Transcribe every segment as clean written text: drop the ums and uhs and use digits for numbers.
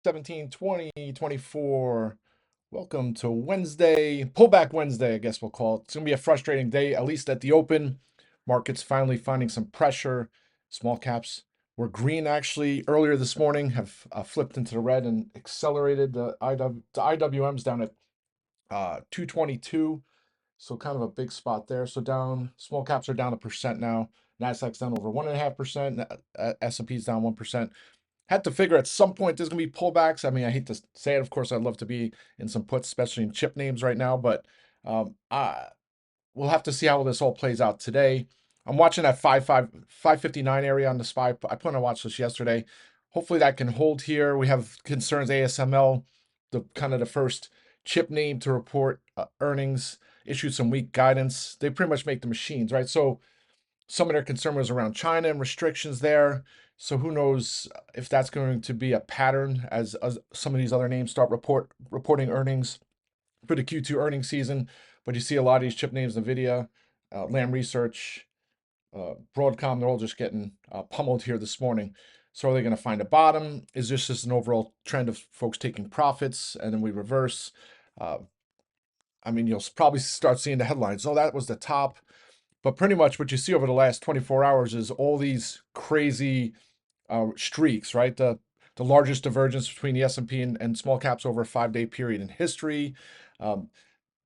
17, 20, 24. Welcome to Wednesday, pullback Wednesday, I guess we'll call it. It's going to be a frustrating day, at least at the open. Markets finally finding some pressure. Small caps were green actually earlier this morning, have flipped into the red and accelerated. The IWM's down at 222. So kind of a big spot there. So down, small caps are down 1% now. Nasdaq's down over 1.5%. S&P's down 1%. Had to figure at some point there's gonna be pullbacks. I mean, I hate to say it. Of course, I'd love to be in some puts, especially in chip names right now. But we'll have to see how this all plays out today. I'm watching that 559 area on the SPY. I put on a watch list yesterday. Hopefully that can hold here. We have concerns ASML, the kind of the first chip name to report earnings, issued some weak guidance. They pretty much make the machines, right? So some of their concern was around China and restrictions there. So who knows if that's going to be a pattern as some of these other names start reporting earnings for the Q2 earnings season. But you see a lot of these chip names, NVIDIA, Lam Research, Broadcom, they're all just getting pummeled here this morning. So are they going to find a bottom? Is this just an overall trend of folks taking profits and then we reverse? I mean, you'll probably start seeing the headlines. Oh, that was the top. But pretty much what you see over the last 24 hours is all these crazy streaks, right? The largest divergence between the S&P and small caps over a 5-day period in history. The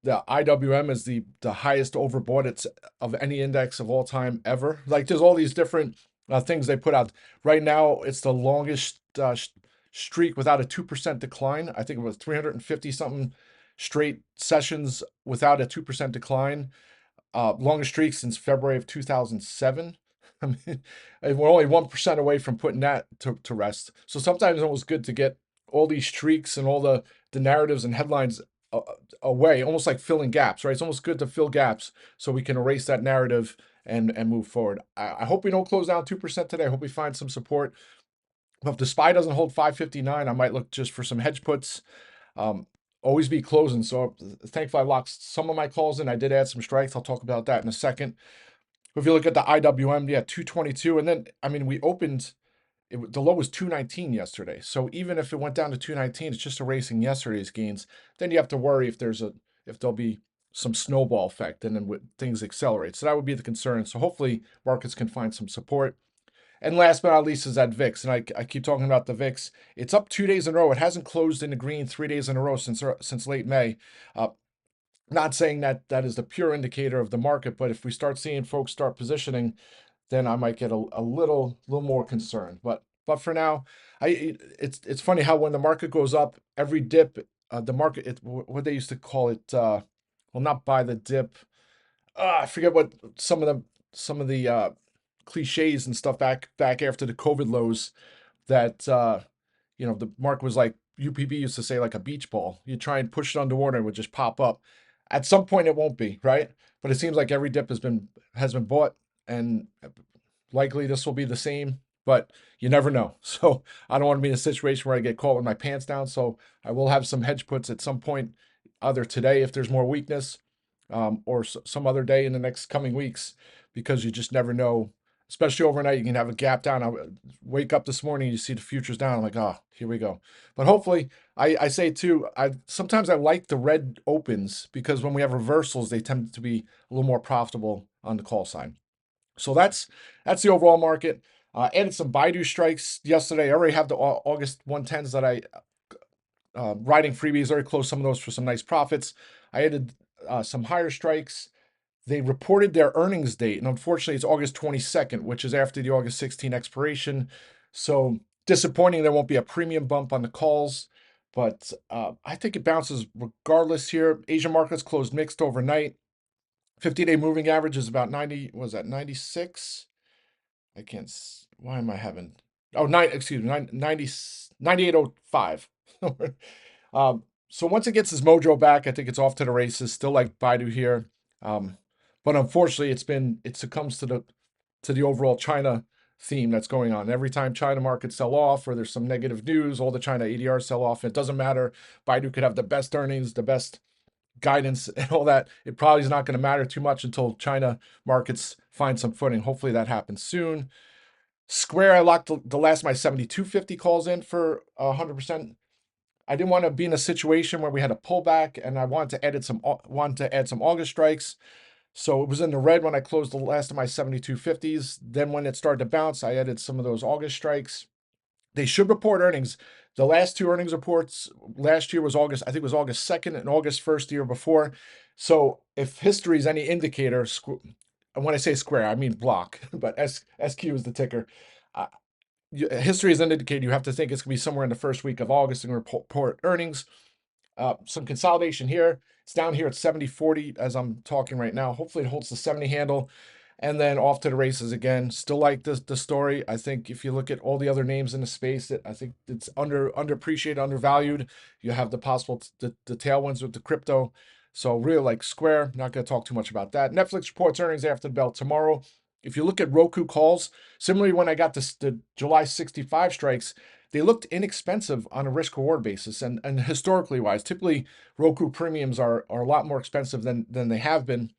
IWM is the highest overbought it's of any index of all time ever. Like there's all these different things they put out. Right now, it's the longest streak without a 2% decline. I think it was 350 something straight sessions without a 2% decline. Longest streak since February of 2007. I mean, we're only 1% away from putting that to rest. So sometimes it's almost good to get all these streaks and all the narratives and headlines away, almost like filling gaps, right? It's almost good to fill gaps so we can erase that narrative and move forward. I hope we don't close down 2% today. I hope we find some support. But if the SPY doesn't hold 559, I might look just for some hedge puts. Always be closing. So thankfully, I locked some of my calls in. I did add some strikes. I'll talk about that in a second. But if you look at the IWM, yeah, 222. And then, I mean, we opened, the low was 219 yesterday. So even if it went down to 219, it's just erasing yesterday's gains. Then you have to worry if there'll be some snowball effect and then things accelerate. So that would be the concern. So hopefully markets can find some support. And last but not least is that VIX. And I keep talking about the VIX. It's up 2 days in a row. It hasn't closed in the green 3 days in a row since late May. Not saying that is the pure indicator of the market, but if we start seeing folks start positioning, then I might get a little more concerned. But for now, it's funny how when the market goes up, every dip, the market, what they used to call it, well, not buy the dip. I forget what some of the cliches and stuff back after the COVID lows that the market was like UPB used to say like a beach ball. You try and push it underwater, it would just pop up. At some point, it won't be, right? But it seems like every dip has been bought, and likely this will be the same. But you never know. So I don't want to be in a situation where I get caught with my pants down. So I will have some hedge puts at some point, either today if there's more weakness, or some other day in the next coming weeks, because you just never know. Especially overnight, you can have a gap down. I wake up this morning, you see the futures down. I'm like, oh, here we go. But hopefully, I say too, sometimes I like the red opens because when we have reversals, they tend to be a little more profitable on the call side. So that's the overall market. Added some BIDU strikes yesterday. I already have the August 110s that I riding freebies, already closed some of those for some nice profits. I added some higher strikes. They reported their earnings date, and unfortunately, it's August 22nd, which is after the August 16 expiration. So disappointing there won't be a premium bump on the calls, but I think it bounces regardless here. Asian markets closed mixed overnight. 50-day moving average is about 90, was that 96? I can't, why am I having, oh, 98.05. So once it gets its mojo back, I think it's off to the races. Still like Baidu here. But unfortunately, it succumbs to the overall China theme that's going on. Every time China markets sell off or there's some negative news, all the China ADRs sell off. It doesn't matter. Baidu could have the best earnings, the best guidance and all that. It probably is not going to matter too much until China markets find some footing. Hopefully that happens soon. Square, I locked the last of my 7250 calls in for 100%. I didn't want to be in a situation where we had a pullback, and I wanted to add some August strikes. So it was in the red when I closed the last of my 72.50s. Then when it started to bounce, I added some of those August strikes. They should report earnings. The last two earnings reports last year was August, I think it was August 2nd and August 1st the year before. So if history is any indicator, and when I say square, I mean block, but SQ is the ticker. Uh, History is an indicator. You have to think it's going to be somewhere in the first week of August and report earnings. Some consolidation here. It's down here at 70.40 as I'm talking right now. Hopefully it holds the 70 handle. And then off to the races again. Still like the story. I think if you look at all the other names in the space, I think it's underappreciated, undervalued. You have the possible the tailwinds with the crypto. So really like Square. Not going to talk too much about that. Netflix reports earnings after the bell tomorrow. If you look at Roku calls, similarly when I got the July 65 strikes, they looked inexpensive on a risk reward basis, and historically wise, typically Roku premiums are a lot more expensive than they have been.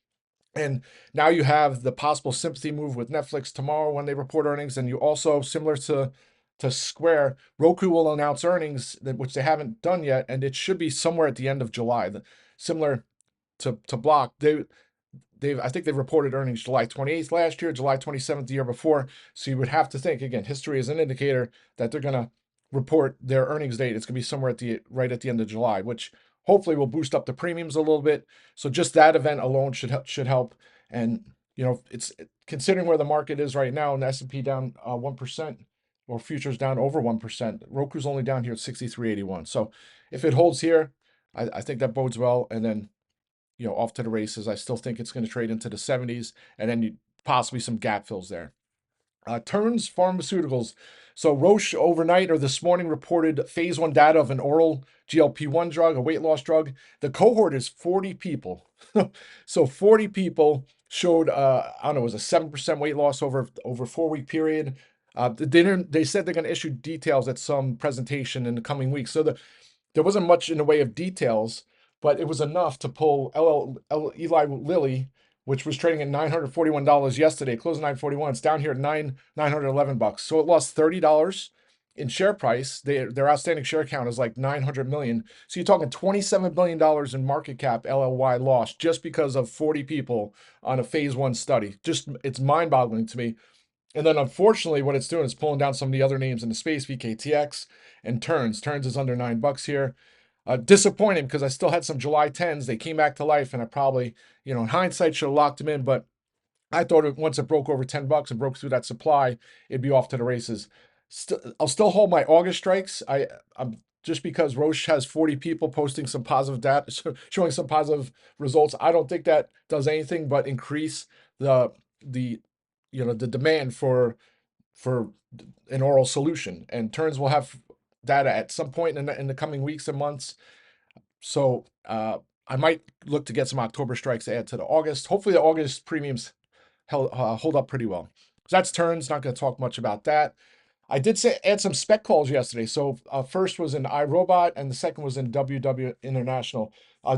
And now you have the possible sympathy move with Netflix tomorrow when they report earnings, and you also, similar to Square, Roku will announce earnings which they haven't done yet, and it should be somewhere at the end of July. Similar to Block, I think they've reported earnings July 28th last year, July 27th the year before. So you would have to think, again, history is an indicator that they're going to report their earnings date. It's going to be somewhere right at the end of July, which hopefully will boost up the premiums a little bit. So just that event alone should help. And it's considering where the market is right now, and the S&P down 1%, or futures down over 1%. Roku's only down here at 63.81. So if it holds here, I think that bodes well. And then off to the races. I still think it's going to trade into the 70s, and then possibly some gap fills there. TERN's Pharmaceuticals. So Roche overnight or this morning reported phase 1 data of an oral GLP-1 drug, a weight loss drug. The cohort is 40 people. So 40 people showed, I don't know, it was a 7% weight loss over a 4-week period. They said they're going to issue details at some presentation in the coming weeks. So there wasn't much in the way of details, but it was enough to pull Eli Lilly, which was trading at $941 yesterday, closing $941. It's down here at $911. So it lost $30 in share price. Their outstanding share count is like 900 million. So you're talking $27 billion in market cap LLY lost just because of 40 people on a phase 1 study. It's mind-boggling to me. And then unfortunately, what it's doing is pulling down some of the other names in the space, VKTX and TERNs. TERNs is under $9 here. Disappointing because I still had some July 10s. They came back to life, and I probably, in hindsight, should have locked them in. But I thought once it broke over $10 and broke through that supply, it'd be off to the races. I'll still hold my August strikes. I'm just because Roche has 40 people posting some positive data, showing some positive results. I don't think that does anything but increase the demand for an oral solution. And TERNs will have data at some point in the coming weeks and months. So I might look to get some October strikes to add to the August. Hopefully the August premiums hold up pretty well. So that's TERNs. Not going to talk much about that. I did add some spec calls yesterday. So first was in iRobot and the second was in WW International.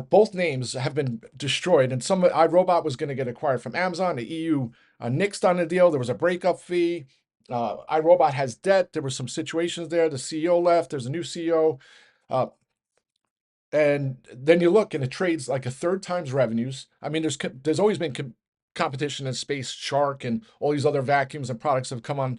Both names have been destroyed, and some iRobot was going to get acquired from Amazon. The EU nixed on the deal. There was a breakup fee. iRobot has debt. There were some situations there. The CEO left. There's a new CEO. And then you look and it trades like a third times revenues. I mean, there's always been competition in space, Shark and all these other vacuums and products have come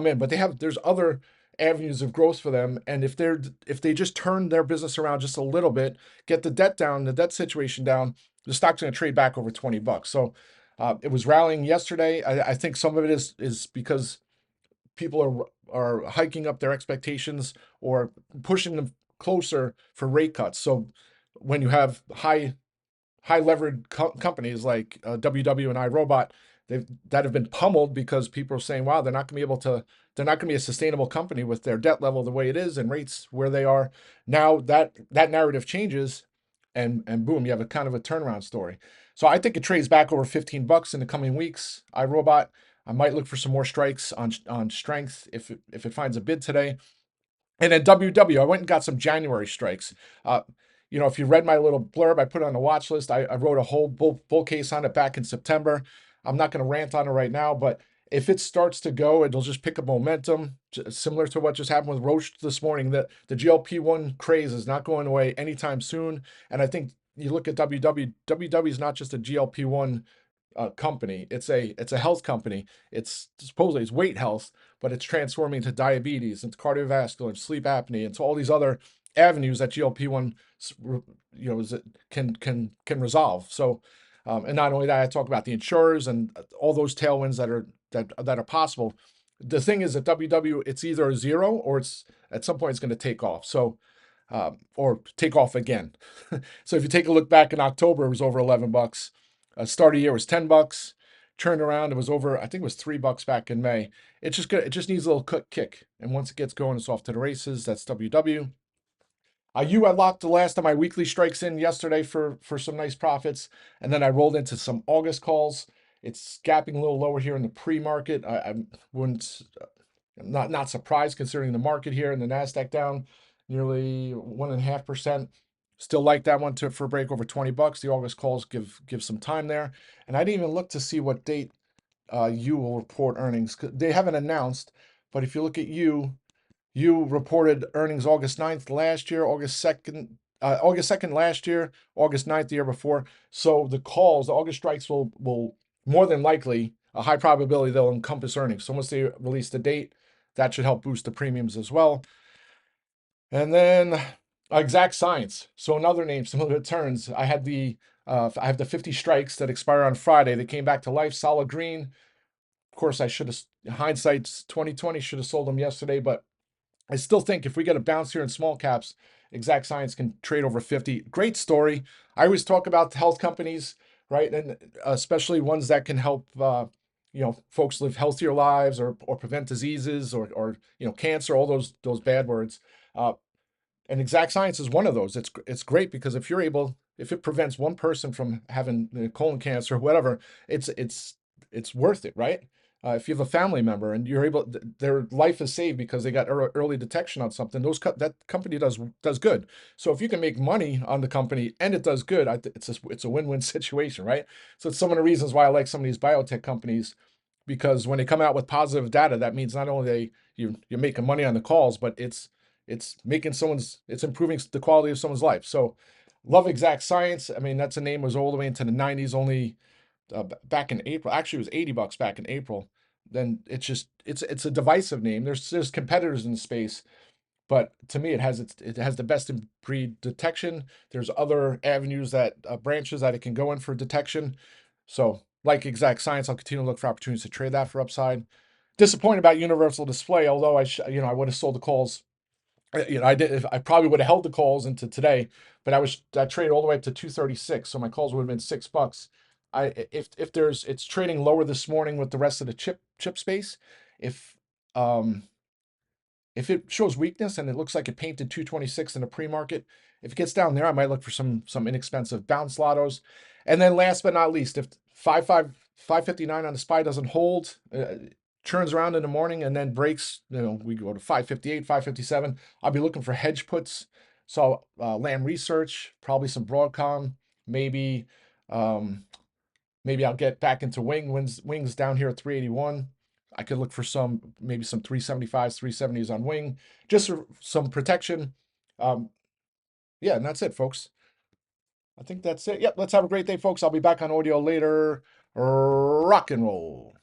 in, but there's other avenues of growth for them. And if they just turn their business around just a little bit, get the debt down, the debt situation down, the stock's going to trade back over $20. So it was rallying yesterday. I think some of it is because people are hiking up their expectations or pushing them closer for rate cuts. So when you have high levered companies like WW and iRobot, that have been pummeled because people are saying, wow, they're not going to be a sustainable company with their debt level the way it is and rates where they are. Now that narrative changes and boom, you have a kind of a turnaround story. So I think it trades back over $15 in the coming weeks. iRobot, I might look for some more strikes on strength if it finds a bid today. And then WW, I went and got some January strikes. If you read my little blurb, I put it on the watch list. I wrote a whole bull case on it back in September. I'm not going to rant on it right now, but If it starts to go, it'll just pick up momentum, similar to what just happened with Roche this morning. That the GLP-1 craze is not going away anytime soon. And I think you look at WW is not just a GLP-1 company. It's a health company. It's supposedly it's weight health, but it's transforming into diabetes, into cardiovascular, and sleep apnea, and so all these other avenues that GLP-1 can resolve. So, and not only that, I talk about the insurers and all those tailwinds that are possible. The thing is that WW, it's either a zero or it's at some point it's going to take off. So, or take off again. So if you take a look back in October, it was over 11 bucks. Start of year was 10 bucks. Turned around, it was over, I think it was $3 back in May. It's just good. It just needs a little kick. And once it gets going, it's off to the races. That's WW. I locked the last of my weekly strikes in yesterday for some nice profits, and then I rolled into some August calls. It's gapping a little lower here in the pre-market. I wouldn't, I'm not surprised considering the market here and the Nasdaq down nearly 1.5%. Still like that one for a break over 20 bucks. The August calls give some time there, and I didn't even look to see what date you will report earnings. They haven't announced, but if you look at you reported earnings August 9th last year, August 2nd last year, August 9th the year before. So the calls, the August strikes will more than likely, a high probability they'll encompass earnings. So once they release the date, that should help boost the premiums as well. And then Exact Science. So another name, similar to TERNs. I have the 50 strikes that expire on Friday. They came back to life, solid green. Of course, I should have, hindsight's 2020, should have sold them yesterday, but I still think if we get a bounce here in small caps, Exact Science can trade over 50. Great story. I always talk about health companies, right? And especially ones that can help, folks live healthier lives or prevent diseases or cancer, all those bad words. And Exact Science is one of those. It's great because if it prevents one person from having colon cancer or whatever, it's worth it, right? If you have a family member and you're able, their life is saved because they got early detection on something. That company does good. So if you can make money on the company and it does good, it's a win-win situation, right? So it's some of the reasons why I like some of these biotech companies, because when they come out with positive data, that means not only you're making money on the calls, but it's improving the quality of someone's life. So love Exact Science. I mean, that's a name was all the way into the 90s, only back in April. Actually, it was $80 back in April. Then it's a divisive name. There's competitors in the space, but to me, it has the best in breed detection. There's other avenues that branches that it can go in for detection. So like Exact Science, I'll continue to look for opportunities to trade that for upside. Disappointed about Universal Display, although I would have sold the calls. I probably would have held the calls into today, but I traded all the way up to 236, so my calls would have been $6. It's trading lower this morning with the rest of the chip space. If um if it shows weakness and it looks like it painted 226 in the pre-market, if it gets down there, I might look for some inexpensive bounce lottos. And then last but not least, if 559 on the SPY doesn't hold, turns around in the morning and then breaks, we go to 558, 557, I'll be looking for hedge puts. So Lam Research, probably some Broadcom, maybe I'll get back into wings down here at 381. I could look for maybe some 375s, 370s on wing, just for some protection. Yeah, and that's it, folks. I think that's it. Yep, let's have a great day, folks. I'll be back on audio later. Rock and roll.